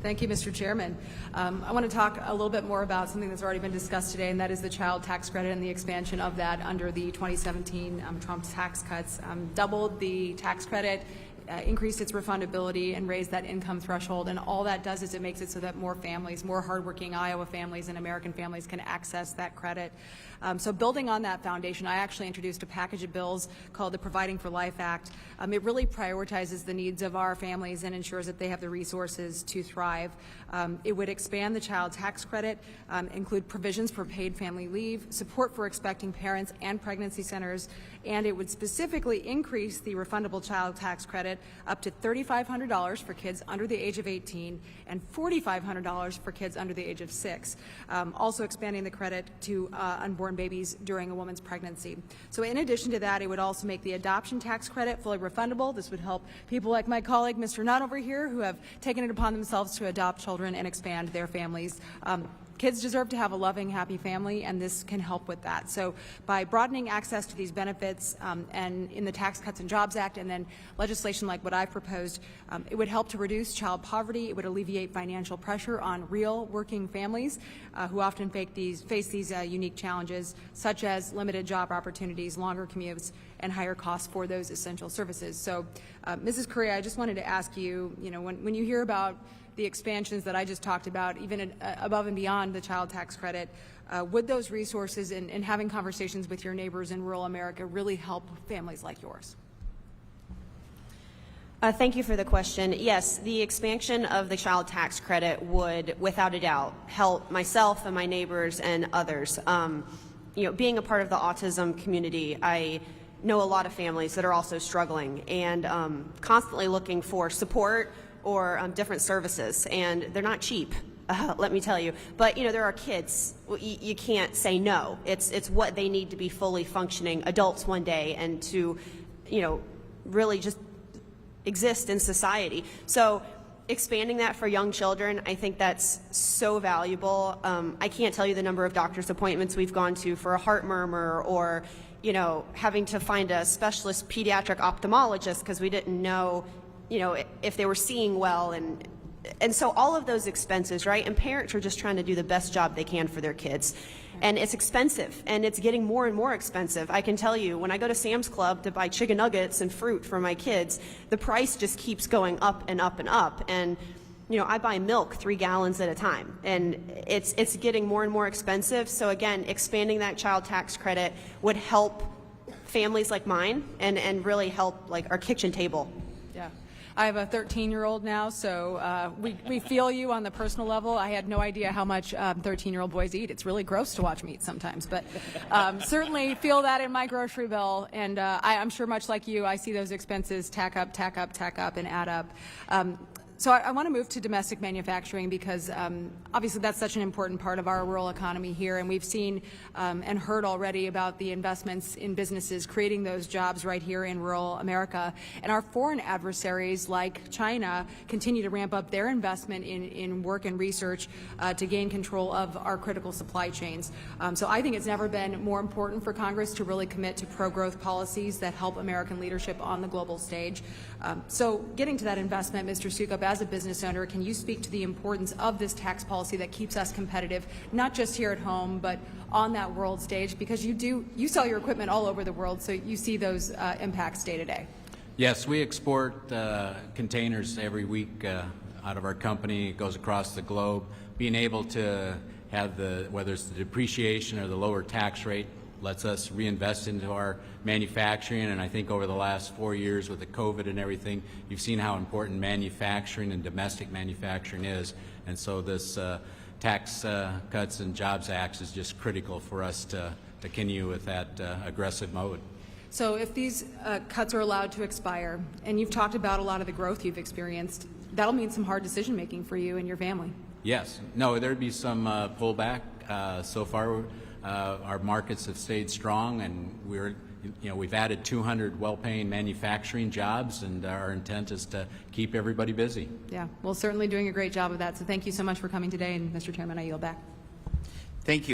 Thank you, Mr. Chairman. I want to talk a little bit more about something that's already been discussed today, and that is the child tax credit and the expansion of that under the 2017 Trump tax cuts. Doubled the tax credit, increased its refundability, and raised that income threshold. And all that does is it makes it so that more families, more hardworking Iowa families and American families can access that credit. So building on that foundation, I actually introduced a package of bills called the Providing for Life Act. It really prioritizes the needs of our families and ensures that they have the resources to thrive. It would expand the child tax credit, include provisions for paid family leave, support for expecting parents and pregnancy centers, and it would specifically increase the refundable child tax credit up to $3,500 for kids under the age of 18 and $4,500 for kids under the age of 6. Also expanding the credit to unborn babies during a woman's pregnancy. So in addition to that, it would also make the adoption tax credit fully refundable. This would help people like my colleague, Mr. Nutt over here, who have taken it upon themselves to adopt children and expand their families. Kids deserve to have a loving, happy family, and this can help with that. So by broadening access to these benefits and in the Tax Cuts and Jobs Act and then legislation like what I've proposed, it would help to reduce child poverty. It would alleviate financial pressure on real working families who often face these unique challenges, such as limited job opportunities, longer commutes, and higher costs for those essential services. So, Mrs. Correa, I just wanted to ask you, when you hear about the expansions that I just talked about, even above and beyond the child tax credit, would those resources and having conversations with your neighbors in rural America really help families like yours? Thank you for the question. Yes, the expansion of the child tax credit would, without a doubt, help myself and my neighbors and others. Being a part of the autism community, I know a lot of families that are also struggling and constantly looking for support or different services, and they're not cheap, let me tell you. But there are kids. You can't say no. It's what they need to be fully functioning adults one day and to, really just exist in society. So expanding that for young children, I think that's so valuable. I can't tell you the number of doctor's appointments we've gone to for a heart murmur or, having to find a specialist pediatric ophthalmologist because we didn't know if they were seeing well, and so all of those expenses, right? And parents are just trying to do the best job they can for their kids. And it's expensive, and it's getting more and more expensive. I can tell you, when I go to Sam's Club to buy chicken nuggets and fruit for my kids, the price just keeps going up and up and up. And I buy milk 3 gallons at a time, and it's getting more and more expensive. So again, expanding that child tax credit would help families like mine and really help like our kitchen table. Yeah. I have a 13-year-old now, so we feel you on the personal level. I had no idea how much 13-year-old boys eat. It's really gross to watch them eat sometimes, but certainly feel that in my grocery bill. And I'm sure much like you, I see those expenses tack up, and add up. So I want to move to domestic manufacturing because obviously that's such an important part of our rural economy here, and we've seen and heard already about the investments in businesses creating those jobs right here in rural America. And our foreign adversaries like China continue to ramp up their investment in work and research to gain control of our critical supply chains. So I think it's never been more important for Congress to really commit to pro-growth policies that help American leadership on the global stage. So getting to that investment, Mr. Sukup, as a business owner, can you speak to the importance of this tax policy that keeps us competitive, not just here at home, but on that world stage? Because you sell your equipment all over the world, so you see those impacts day to day. Yes, we export containers every week out of our company. It goes across the globe. Being able to have whether it's the depreciation or the lower tax rate, lets us reinvest into our manufacturing, and I think over the last 4 years with the COVID and everything, you've seen how important manufacturing and domestic manufacturing is, and so this Tax Cuts and Jobs Act is just critical for us to continue with that aggressive mode. So if these cuts are allowed to expire, and you've talked about a lot of the growth you've experienced, that'll mean some hard decision making for you and your family. Yes. No, there'd be some pullback. So far, our markets have stayed strong, and we've added 200 well-paying manufacturing jobs, and our intent is to keep everybody busy. Yeah, well, certainly doing a great job of that. So thank you so much for coming today, and Mr. Chairman, I yield back. Thank you.